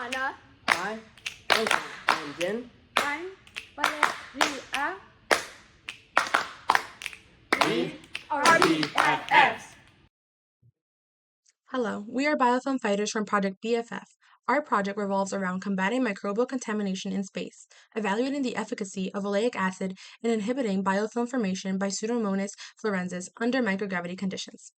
Anna. I, Nolan, Camden. I'm Valeria. We are B.F.Fs. Hello, we are biofilm fighters from Project B.F.F. Our project revolves around combating microbial contamination in space, evaluating the efficacy of oleic acid, and inhibiting biofilm formation by Pseudomonas florensis under microgravity conditions.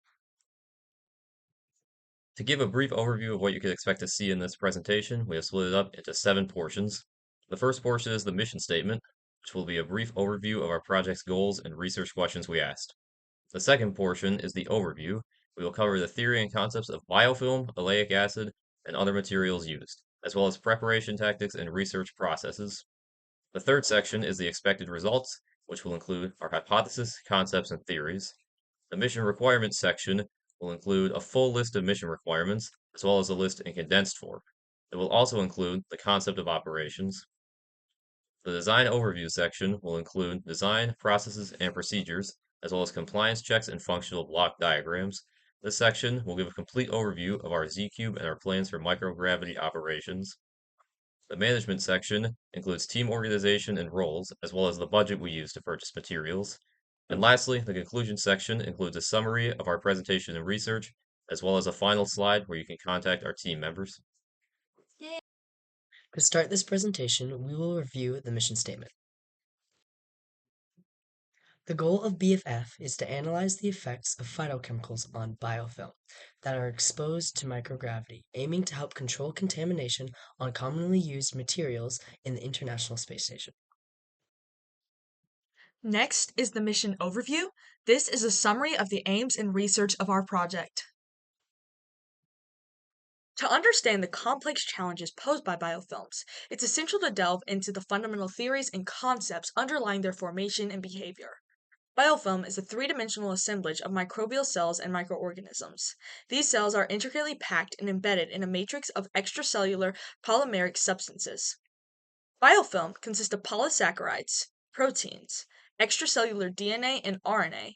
To give a brief overview of what you could expect to see in this presentation, we have split it up into 7 portions. The first portion is the mission statement, which will be a brief overview of our project's goals and research questions we asked. The second portion is the overview. We will cover the theory and concepts of biofilm, oleic acid, and other materials used, as well as preparation tactics and research processes. The third section is the expected results, which will include our hypothesis, concepts, and theories. The mission requirements section will include a full list of mission requirements, as well as a list in condensed form. It will also include the concept of operations. The design overview section will include design, processes, and procedures, as well as compliance checks and functional block diagrams. This section will give a complete overview of our Z-Cube and our plans for microgravity operations. The management section includes team organization and roles, as well as the budget we use to purchase materials. And lastly, the conclusion section includes a summary of our presentation and research, as well as a final slide where you can contact our team members. To start this presentation, we will review the mission statement. The goal of B.F.F is to analyze the effects of phytochemicals on biofilm that are exposed to microgravity, aiming to help control contamination on commonly used materials in the International Space Station. Next is the mission overview. This is a summary of the aims and research of our project. To understand the complex challenges posed by biofilms, it's essential to delve into the fundamental theories and concepts underlying their formation and behavior. Biofilm is a three-dimensional assemblage of microbial cells and microorganisms. These cells are intricately packed and embedded in a matrix of extracellular polymeric substances. Biofilm consists of polysaccharides, proteins, extracellular DNA and RNA,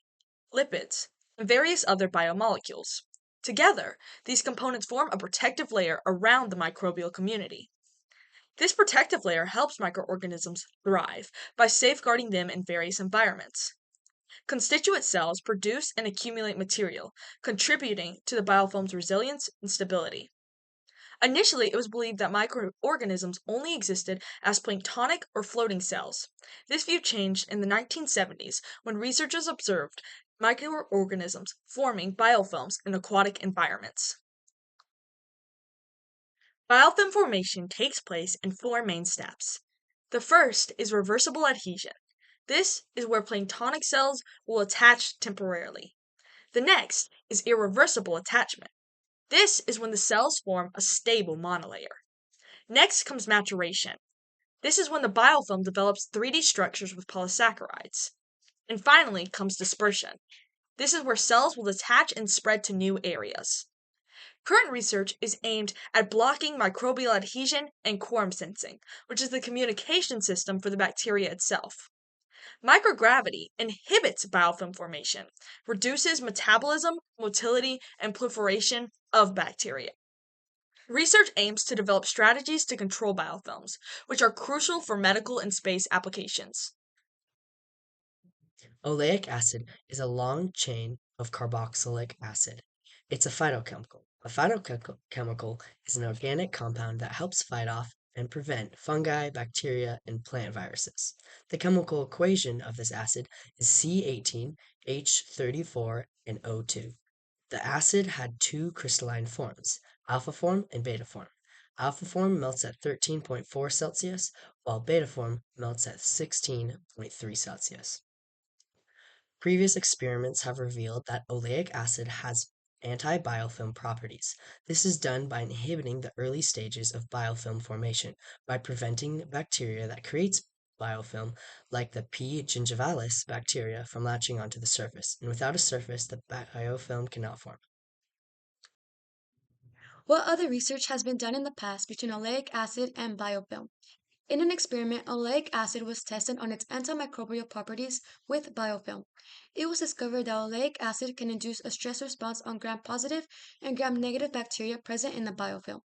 lipids, and various other biomolecules. Together, these components form a protective layer around the microbial community. This protective layer helps microorganisms thrive by safeguarding them in various environments. Constituent cells produce and accumulate material, contributing to the biofilm's resilience and stability. Initially, it was believed that microorganisms only existed as planktonic or floating cells. This view changed in the 1970s when researchers observed microorganisms forming biofilms in aquatic environments. Biofilm formation takes place in 4 main steps. The first is reversible adhesion. This is where planktonic cells will attach temporarily. The next is irreversible attachment. This is when the cells form a stable monolayer. Next comes maturation. This is when the biofilm develops 3D structures with polysaccharides. And finally comes dispersion. This is where cells will detach and spread to new areas. Current research is aimed at blocking microbial adhesion and quorum sensing, which is the communication system for the bacteria itself. Microgravity inhibits biofilm formation, reduces metabolism, motility, and proliferation of bacteria. Research aims to develop strategies to control biofilms, which are crucial for medical and space applications. Oleic acid is a long chain of carboxylic acid. It's a phytochemical. A phytochemical is an organic compound that helps fight off and prevent fungi, bacteria, and plant viruses. The chemical equation of this acid is C18H34 and O2. The acid had 2 crystalline forms, alpha form and beta form. Alpha form melts at 13.4 Celsius, while beta form melts at 16.3 Celsius. Previous experiments have revealed that oleic acid has anti-biofilm properties. This is done by inhibiting the early stages of biofilm formation by preventing bacteria that creates biofilm, like the P. gingivalis bacteria, from latching onto the surface. And without a surface, the biofilm cannot form. What other research has been done in the past between oleic acid and biofilm? In an experiment, oleic acid was tested on its antimicrobial properties with biofilm. It was discovered that oleic acid can induce a stress response on gram-positive and gram-negative bacteria present in the biofilm.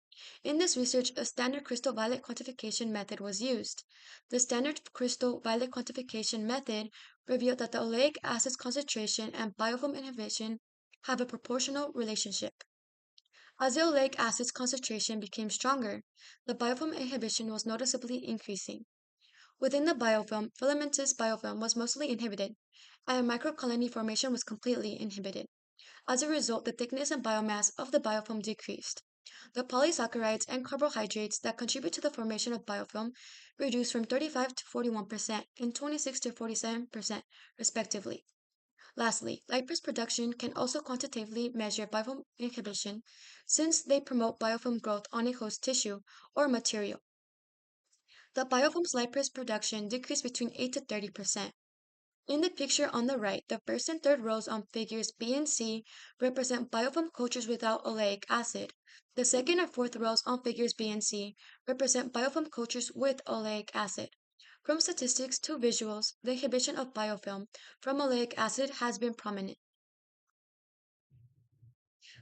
In this research, a standard crystal violet quantification method was used. The standard crystal violet quantification method revealed that the oleic acid's concentration and biofilm inhibition have a proportional relationship. As the oleic acid's concentration became stronger, the biofilm inhibition was noticeably increasing. Within the biofilm, filamentous biofilm was mostly inhibited, and microcolony formation was completely inhibited. As a result, the thickness and biomass of the biofilm decreased. The polysaccharides and carbohydrates that contribute to the formation of biofilm reduced from 35 to 41% and 26 to 47%, respectively. Lastly, lipase production can also quantitatively measure biofilm inhibition since they promote biofilm growth on a host tissue or material. The biofilm's lipase production decreased between 8 to 30%. In the picture on the right, the first and third rows on figures B and C represent biofilm cultures without oleic acid. The second and fourth rows on figures B and C represent biofilm cultures with oleic acid. From statistics to visuals, the inhibition of biofilm from oleic acid has been prominent.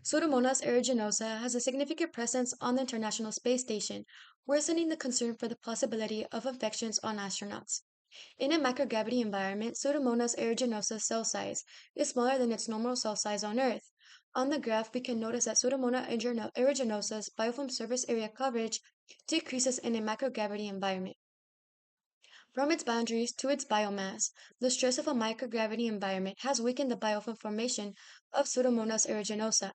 Pseudomonas aeruginosa has a significant presence on the International Space Station, worsening the concern for the possibility of infections on astronauts. In a microgravity environment, Pseudomonas aeruginosa's cell size is smaller than its normal cell size on Earth. On the graph, we can notice that Pseudomonas aeruginosa's biofilm surface area coverage decreases in a microgravity environment. From its boundaries to its biomass, the stress of a microgravity environment has weakened the biofilm formation of Pseudomonas aeruginosa.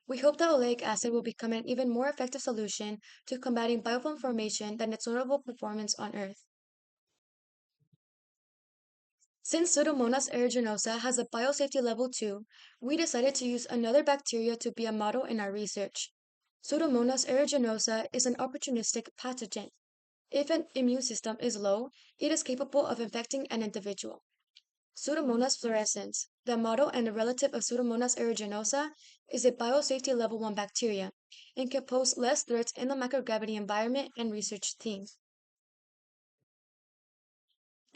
We hope that oleic acid will become an even more effective solution to combating biofilm formation than its notable performance on Earth. Since Pseudomonas aeruginosa has a biosafety level 2, we decided to use another bacteria to be a model in our research. Pseudomonas aeruginosa is an opportunistic pathogen. If an immune system is low, it is capable of infecting an individual. Pseudomonas fluorescens, the model and a relative of Pseudomonas aeruginosa, is a biosafety level 1 bacteria and can pose less threats in the microgravity environment and research team.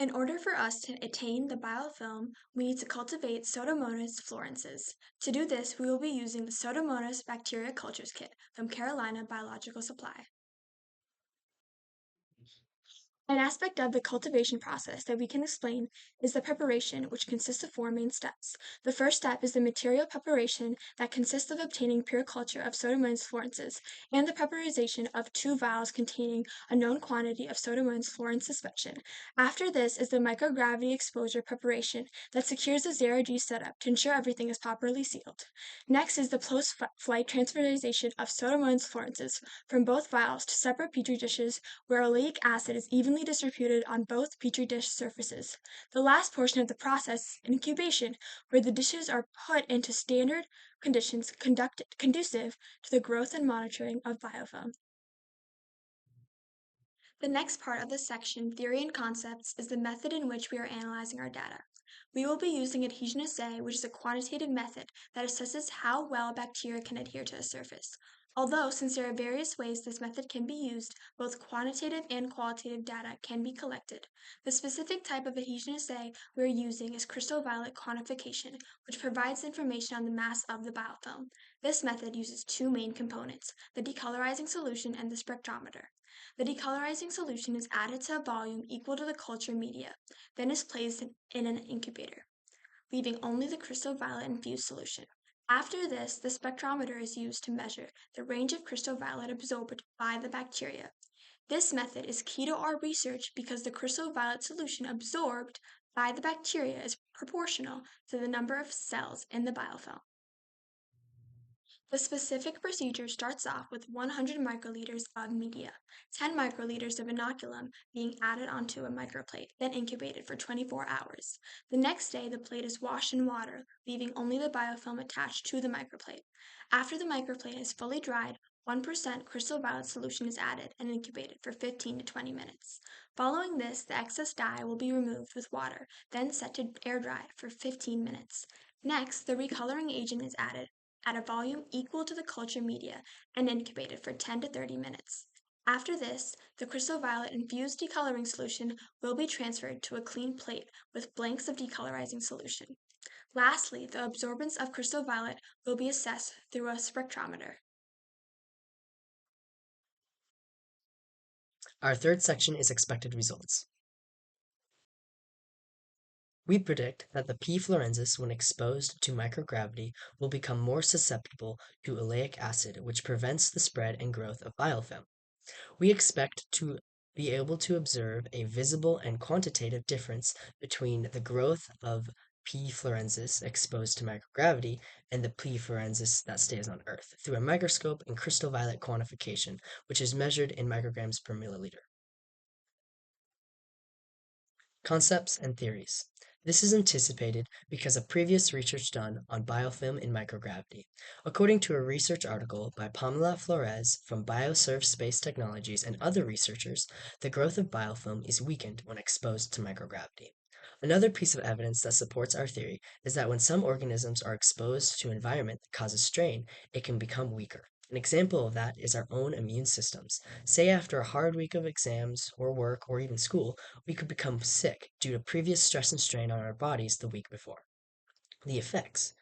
In order for us to attain the biofilm, we need to cultivate Pseudomonas fluorescens. To do this, we will be using the Pseudomonas bacteria cultures kit from Carolina Biological Supply. An aspect of the cultivation process that we can explain is the preparation, which consists of 4 main steps. The first step is the material preparation that consists of obtaining pure culture of Pseudomonas fluorescens and the preparation of 2 vials containing a known quantity of Pseudomonas fluorescens suspension. After this is the microgravity exposure preparation that secures the 0G setup to ensure everything is properly sealed. Next is the post-flight transferization of Pseudomonas fluorescens from both vials to separate petri dishes where oleic acid is evenly distributed on both petri dish surfaces. The last portion of the process is incubation, where the dishes are put into standard conditions conducive to the growth and monitoring of biofilm. The next part of this section, Theory and Concepts, is the method in which we are analyzing our data. We will be using adhesion assay, which is a quantitative method that assesses how well bacteria can adhere to a surface. Although, since there are various ways this method can be used, both quantitative and qualitative data can be collected. The specific type of adhesion assay we are using is crystal violet quantification, which provides information on the mass of the biofilm. This method uses 2 main components, the decolorizing solution and the spectrometer. The decolorizing solution is added to a volume equal to the culture media, then is placed in an incubator, leaving only the crystal violet infused solution. After this, the spectrometer is used to measure the range of crystal violet absorbed by the bacteria. This method is key to our research because the crystal violet solution absorbed by the bacteria is proportional to the number of cells in the biofilm. The specific procedure starts off with 100 microliters of media, 10 microliters of inoculum being added onto a microplate, then incubated for 24 hours. The next day, the plate is washed in water, leaving only the biofilm attached to the microplate. After the microplate is fully dried, 1% crystal violet solution is added and incubated for 15 to 20 minutes. Following this, the excess dye will be removed with water, then set to air dry for 15 minutes. Next, the recoloring agent is added at a volume equal to the culture media and incubated for 10 to 30 minutes. After this, the crystal violet infused decoloring solution will be transferred to a clean plate with blanks of decolorizing solution. Lastly, the absorbance of crystal violet will be assessed through a spectrometer. Our third section is expected results. We predict that the P. florensis, when exposed to microgravity, will become more susceptible to oleic acid, which prevents the spread and growth of biofilm. We expect to be able to observe a visible and quantitative difference between the growth of P. florensis exposed to microgravity and the P. florensis that stays on Earth through a microscope and crystal violet quantification, which is measured in micrograms per milliliter. Concepts and theories. This is anticipated because of previous research done on biofilm in microgravity. According to a research article by Pamela Flores from Bioserve Space Technologies and other researchers, the growth of biofilm is weakened when exposed to microgravity. Another piece of evidence that supports our theory is that when some organisms are exposed to an environment that causes strain, it can become weaker. An example of that is our own immune systems. Say after a hard week of exams or work or even school, we could become sick due to previous stress and strain on our bodies the week before. The effects.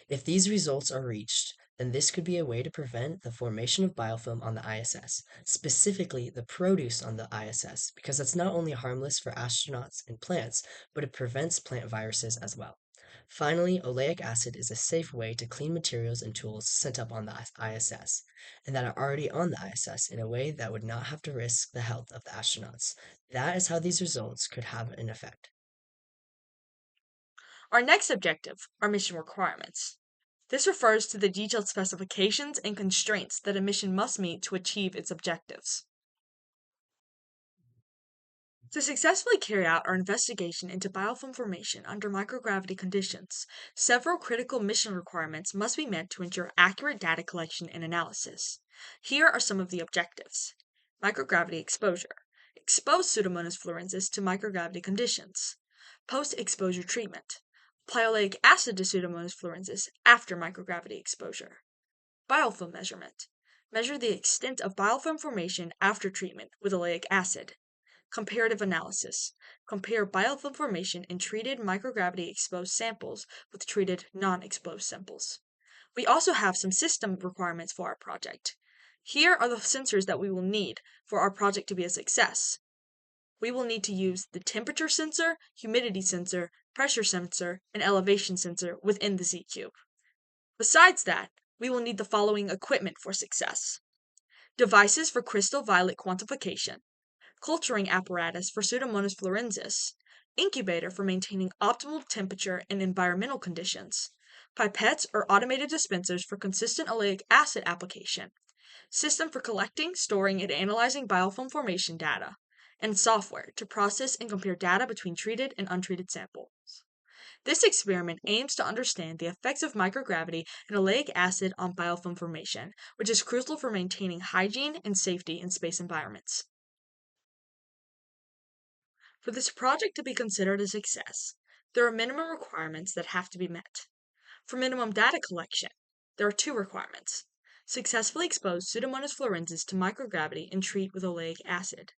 If these results are reached, then this could be a way to prevent the formation of biofilm on the ISS, specifically the produce on the ISS, because it's not only harmless for astronauts and plants, but it prevents plant viruses as well. Finally, oleic acid is a safe way to clean materials and tools sent up on the ISS, and that are already on the ISS in a way that would not have to risk the health of the astronauts. That is how these results could have an effect. Our next objective are mission requirements. This refers to the detailed specifications and constraints that a mission must meet to achieve its objectives. To successfully carry out our investigation into biofilm formation under microgravity conditions, several critical mission requirements must be met to ensure accurate data collection and analysis. Here are some of the objectives. Microgravity exposure. Expose Pseudomonas florensis to microgravity conditions. Post-exposure treatment. Apply oleic acid to Pseudomonas florensis after microgravity exposure. Biofilm measurement. Measure the extent of biofilm formation after treatment with oleic acid. Comparative analysis. Compare biofilm formation in treated microgravity exposed samples with treated non-exposed samples. We also have some system requirements for our project. Here are the sensors that we will need for our project to be a success. We will need to use the temperature sensor, humidity sensor, pressure sensor, and elevation sensor within the Z-cube. Besides that, we will need the following equipment for success. Devices for crystal violet quantification, culturing apparatus for Pseudomonas florensis, incubator for maintaining optimal temperature and environmental conditions, pipettes or automated dispensers for consistent oleic acid application, system for collecting, storing, and analyzing biofilm formation data, and software to process and compare data between treated and untreated samples. This experiment aims to understand the effects of microgravity and oleic acid on biofilm formation, which is crucial for maintaining hygiene and safety in space environments. For this project to be considered a success, there are minimum requirements that have to be met. For minimum data collection, there are two requirements. Successfully expose Pseudomonas florensis to microgravity and treat with oleic acid.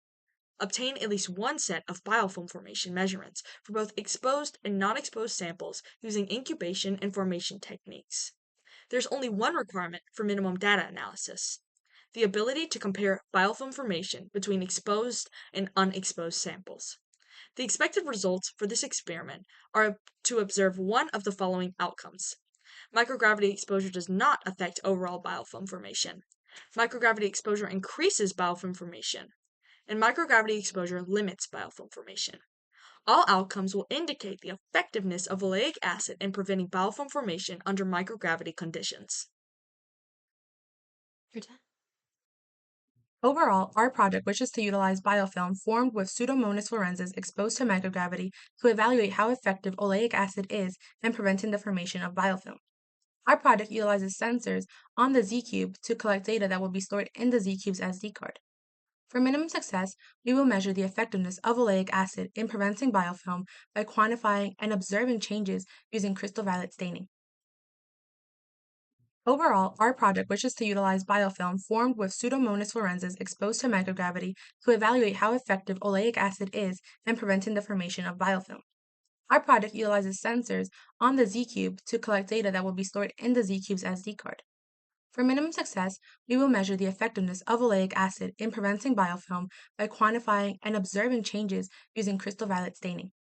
Obtain at least one set of biofilm formation measurements for both exposed and non-exposed samples using incubation and formation techniques. There's only one requirement for minimum data analysis: the ability to compare biofilm formation between exposed and unexposed samples. The expected results for this experiment are to observe one of the following outcomes. Microgravity exposure does not affect overall biofilm formation. Microgravity exposure increases biofilm formation, and microgravity exposure limits biofilm formation. All outcomes will indicate the effectiveness of oleic acid in preventing biofilm formation under microgravity conditions. Overall, our project wishes to utilize biofilm formed with Pseudomonas florensis exposed to microgravity to evaluate how effective oleic acid is in preventing the formation of biofilm. Our project utilizes sensors on the Z-cube to collect data that will be stored in the Z-cube's SD card. For minimum success, we will measure the effectiveness of oleic acid in preventing biofilm by quantifying and observing changes using crystal violet staining. Overall, our project wishes to utilize biofilm formed with Pseudomonas florensis exposed to microgravity to evaluate how effective oleic acid is in preventing the formation of biofilm. Our project utilizes sensors on the Z-cube to collect data that will be stored in the Z-cube's SD card. For minimum success, we will measure the effectiveness of oleic acid in preventing biofilm by quantifying and observing changes using crystal violet staining.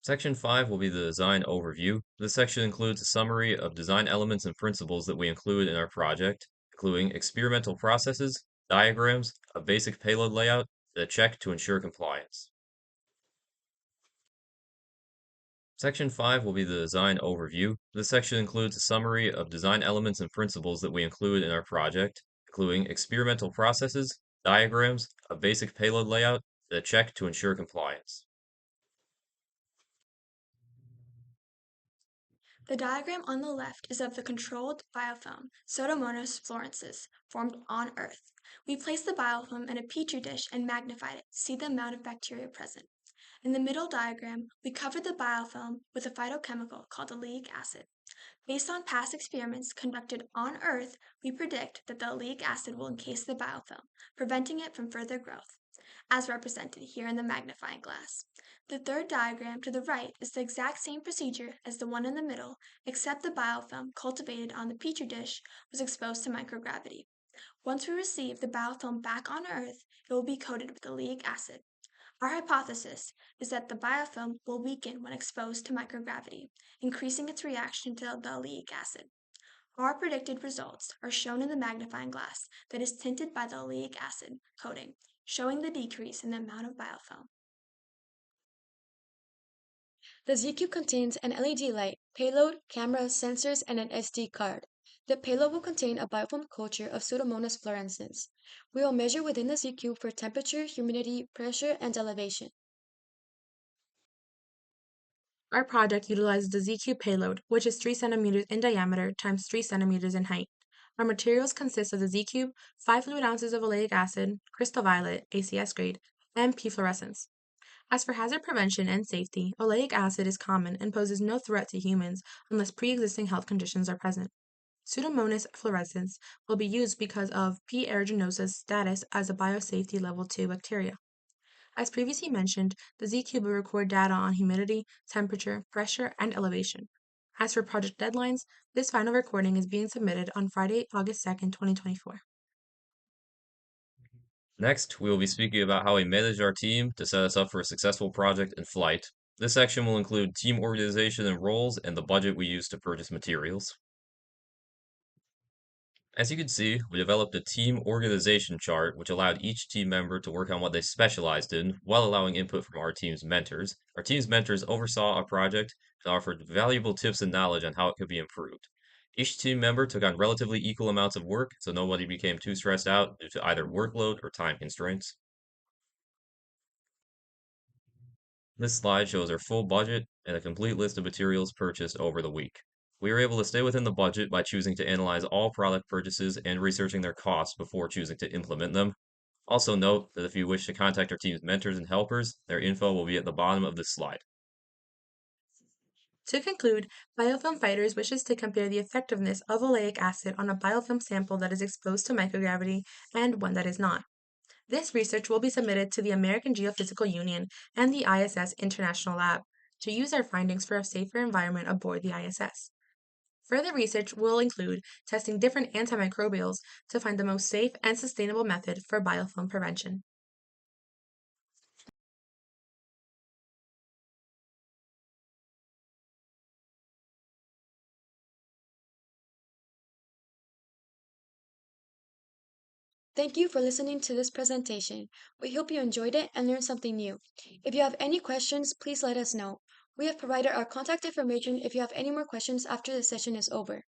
Section 5 will be the design overview. This section includes a summary of design elements and principles that we include in our project, including experimental processes, diagrams, a basic payload layout, and a check to ensure compliance. Section 5 will be the design overview. This section includes a summary of design elements and principles that we include in our project, including experimental processes, diagrams, a basic payload layout, and a check to ensure compliance. The diagram on the left is of the controlled biofilm, Pseudomonas florensis, formed on Earth. We placed the biofilm in a petri dish and magnified it to see the amount of bacteria present. In the middle diagram, we covered the biofilm with a phytochemical called oleic acid. Based on past experiments conducted on Earth, we predict that the oleic acid will encase the biofilm, preventing it from further growth, as represented here in the magnifying glass. The third diagram to the right is the exact same procedure as the one in the middle, except the biofilm cultivated on the petri dish was exposed to microgravity. Once we receive the biofilm back on Earth, it will be coated with oleic acid. Our hypothesis is that the biofilm will weaken when exposed to microgravity, increasing its reaction to the oleic acid. Our predicted results are shown in the magnifying glass that is tinted by the oleic acid coating, showing the decrease in the amount of biofilm. The Z-Cube contains an LED light, payload, camera, sensors, and an SD card. The payload will contain a biofilm culture of Pseudomonas florensis. We will measure within the Z-Cube for temperature, humidity, pressure, and elevation. Our project utilizes the Z-Cube payload, which is 3 centimeters in diameter times 3 centimeters in height. Our materials consist of the Z-Cube, 5 fluid ounces of oleic acid, crystal violet, ACS grade, and P fluorescence. As for hazard prevention and safety, oleic acid is common and poses no threat to humans unless pre-existing health conditions are present. Pseudomonas fluorescens will be used because of P. aeruginosa's status as a biosafety level 2 bacteria. As previously mentioned, the Z-Cube will record data on humidity, temperature, pressure, and elevation. As for project deadlines, this final recording is being submitted on Friday, August 2nd, 2024. Next, we will be speaking about how we managed our team to set us up for a successful project in flight. This section will include team organization and roles and the budget we used to purchase materials. As you can see, we developed a team organization chart which allowed each team member to work on what they specialized in while allowing input from our team's mentors. Our team's mentors oversaw our project and offered valuable tips and knowledge on how it could be improved. Each team member took on relatively equal amounts of work, so nobody became too stressed out due to either workload or time constraints. This slide shows our full budget and a complete list of materials purchased over the week. We were able to stay within the budget by choosing to analyze all product purchases and researching their costs before choosing to implement them. Also note that if you wish to contact our team's mentors and helpers, their info will be at the bottom of this slide. To conclude, Biofilm Fighters wishes to compare the effectiveness of oleic acid on a biofilm sample that is exposed to microgravity and one that is not. This research will be submitted to the American Geophysical Union and the ISS International Lab to use our findings for a safer environment aboard the ISS. Further research will include testing different antimicrobials to find the most safe and sustainable method for biofilm prevention. Thank you for listening to this presentation. We hope you enjoyed it and learned something new. If you have any questions, please let us know. We have provided our contact information if you have any more questions after the session is over.